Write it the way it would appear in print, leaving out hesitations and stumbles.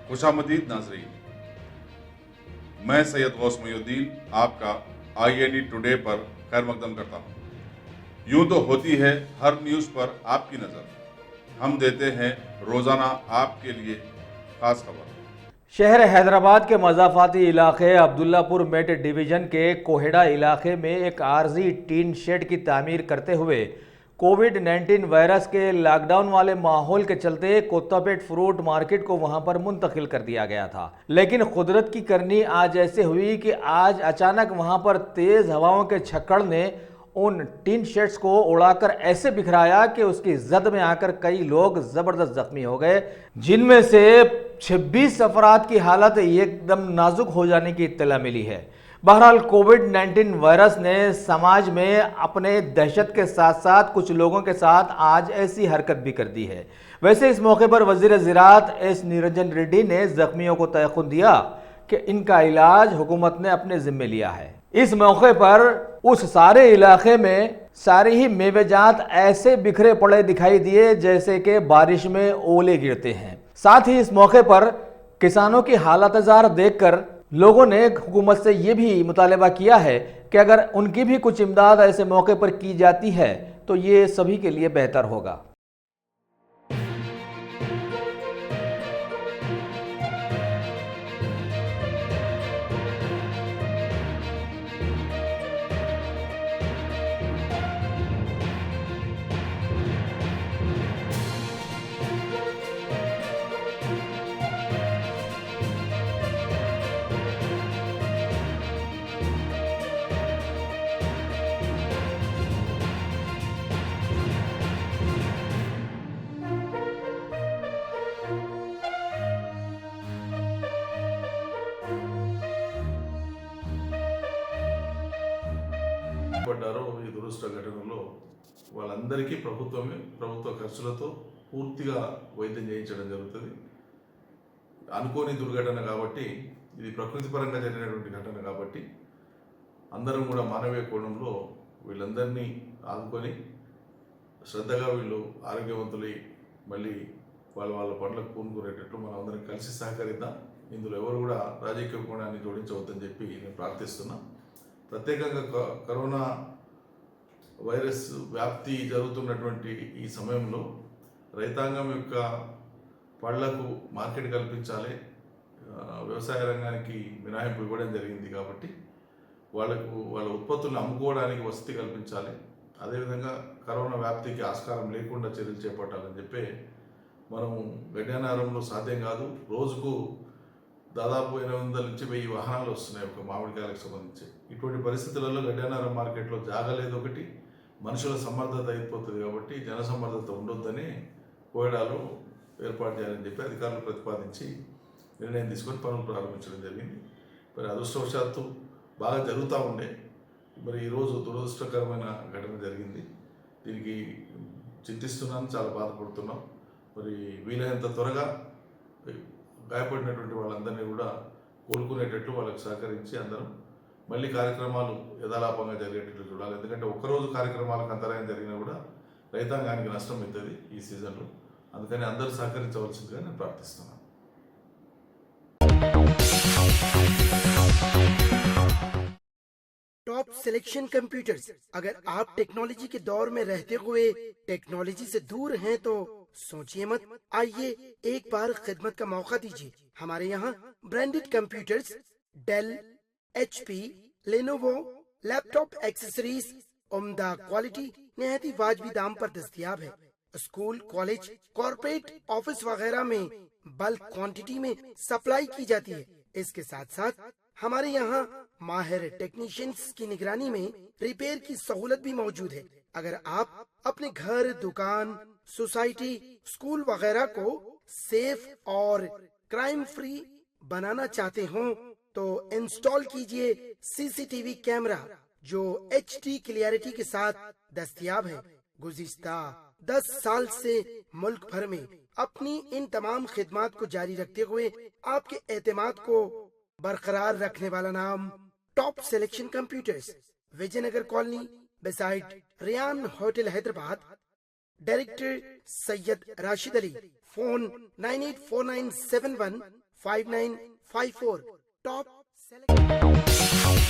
खुशामदीद नाजरीन, मैं सैयद गौस मोइनुद्दीन आपका INE टुडे पर खैर मकदम करता हूँ। यूं तो होती है हर न्यूज़ पर आपकी नज़र, हम देते हैं रोज़ाना आपके लिए खास खबर। शहर हैदराबाद के मज़ाफ़ाती इलाके अब्दुल्लापुर मेट डिवीज़न के कोहेड़ा इलाके में एक आर्जी टीन शेड की तामीर करते हुए कोविड-19 वायरस के लॉकडाउन वाले माहौल के चलते कोत्तापेट फ्रूट मार्केट को वहां पर मुंतकिल कर दिया गया था। लेकिन कुदरत की करनी आज ऐसे हुई कि आज अचानक वहां पर तेज़ हवाओं के छक्कड़ ने उन टीन शेड्स को उड़ाकर ऐसे बिखराया कि उसकी जद में आकर कई लोग ज़बरदस्त जख्मी हो गए, जिनमें से 26 अफराद की हालत एकदम नाजुक हो जाने की इत्तला मिली है। बहरहाल कोविड-19 वायरस ने समाज में अपने दहशत के साथ साथ कुछ लोगों के साथ आज ऐसी हरकत भी कर दी है। वैसे इस मौके पर वज़ीर ज़राअत एस निरंजन रेड्डी ने ज़ख्मियों को तयक़ुन दिया कि इनका इलाज हुकूमत ने अपने ज़िम्मे लिया है। इस मौके पर उस सारे इलाके में सारे ही मेवेजात ऐसे बिखरे पड़े दिखाई दिए जैसे कि बारिश में ओले गिरते हैं। साथ ही इस मौके पर किसानों की हालत ज़ार देखकर लोगों ने हुकूमत से ये भी मुतालबा किया है कि अगर उनकी भी कुछ इमदाद ऐसे मौके पर की जाती है तो ये सभी के लिए बेहतर होगा। పడ్డారో ఈ దురదృష్ట ఘటనలో వాళ్ళందరికీ ప్రభుత్వ ఖర్చులతో పూర్తిగా వైద్యం చేయించడం జరుగుతుంది. అనుకోని దుర్ఘటన కాబట్టి, ఇది ప్రకృతి పరంగా జరిగినటువంటి ఘటన కాబట్టి అందరం కూడా మానవీయ కోణంలో వీళ్ళందరినీ ఆదుకొని శ్రద్ధగా వీళ్ళు ఆరోగ్యవంతులై మళ్ళీ వాళ్ళ పనులకు పూనుకునేటట్లు మనం అందరం కలిసి సహకరిద్దాం. ఇందులో ఎవరు కూడా రాజకీయ కోణాన్ని జోడించవద్దని చెప్పి నేను ప్రార్థిస్తున్నా. ప్రత్యేకంగా కరోనా వైరస్ వ్యాప్తి జరుగుతున్నటువంటి ఈ సమయంలో రైతాంగం యొక్క పళ్లకు మార్కెట్ కల్పించాలి, వ్యవసాయ రంగానికి మినహాయింపు ఇవ్వడం జరిగింది కాబట్టి వాళ్ళ ఉత్పత్తులను అమ్ముకోవడానికి వసతి కల్పించాలి. అదేవిధంగా కరోనా వ్యాప్తికి ఆస్కారం లేకుండా చర్యలు చేపట్టాలని చెప్పి మనం గడ్యానారంలో సాధ్యం కాదు. రోజుకు దాదాపు 800 నుంచి 1000 వాహనాలు వస్తున్నాయి ఒక మామిడికాయలకు సంబంధించి. ఇటువంటి పరిస్థితులలో గడ్యానారం మార్కెట్లో జాగలేదు, ఒకటి మనుషుల సమర్థత అయిపోతుంది కాబట్టి జన సమర్థత ఉండొద్దని కోయడాలు ఏర్పాటు చేయాలని చెప్పి అధికారులు ప్రతిపాదించి నిర్ణయం తీసుకొని పనులు ప్రారంభించడం జరిగింది. మరి అదృష్టవశాత్తు బాగా జరుగుతూ ఉండే మరి ఈరోజు దురదృష్టకరమైన ఘటన జరిగింది. దీనికి చింతిస్తున్నాను, చాలా బాధపడుతున్నాం. మరి వీలైనంత త్వరగా గాయపడినటువంటి వాళ్ళందరినీ కూడా కోలుకునేటట్లు వాళ్ళకి సహకరించి అందరం మళ్ళీ కార్యక్రమాలు యథాలాపంగా జరిగేటట్లు చూడాలి. ఎందుకంటే ఒక్కరోజు కార్యక్రమాలకు అంతరాయం జరిగినా కూడా రైతాంగానికి నష్టం అవుతుంది ఈ సీజన్లో. అందుకని అందరూ సహకరించవలసిందిగా నేను ప్రార్థిస్తున్నాను. Top selection computers. अगर आप टेक्नोलॉजी के दौर में रहते हुए टेक्नोलॉजी से दूर हैं तो सोचिए मत, आइए एक बार खिदमत का मौका दीजिए। हमारे यहाँ branded computers Dell, HP, Lenovo, laptop accessories उम्दा क्वालिटी निहायत ही वाजबी दाम पर दस्तयाब है। स्कूल, कॉलेज, कॉर्पोरेट, ऑफिस वगैरह में बल्क क्वांटिटी में सप्लाई की जाती है। इसके साथ साथ हमारे यहाँ माहिर टेक्नीशियंस की निगरानी में रिपेयर की सहूलत भी मौजूद है। अगर आप अपने घर, दुकान, सोसाइटी, स्कूल वगैरह को सेफ और क्राइम फ्री बनाना चाहते हो तो इंस्टॉल कीजिए CCTV कैमरा जो HD क्लियरिटी के साथ दस्तयाब है। गुज़िश्ता 10 साल से मुल्क भर में अपनी इन तमाम खिदमात को जारी रखते हुए आपके एतमाद को बरकरार रखने वाला नाम top selection computers, Vijayanagar colony beside Riyan hotel Hyderabad. Director Syed Rashid Ali. Phone 984971 5954 top select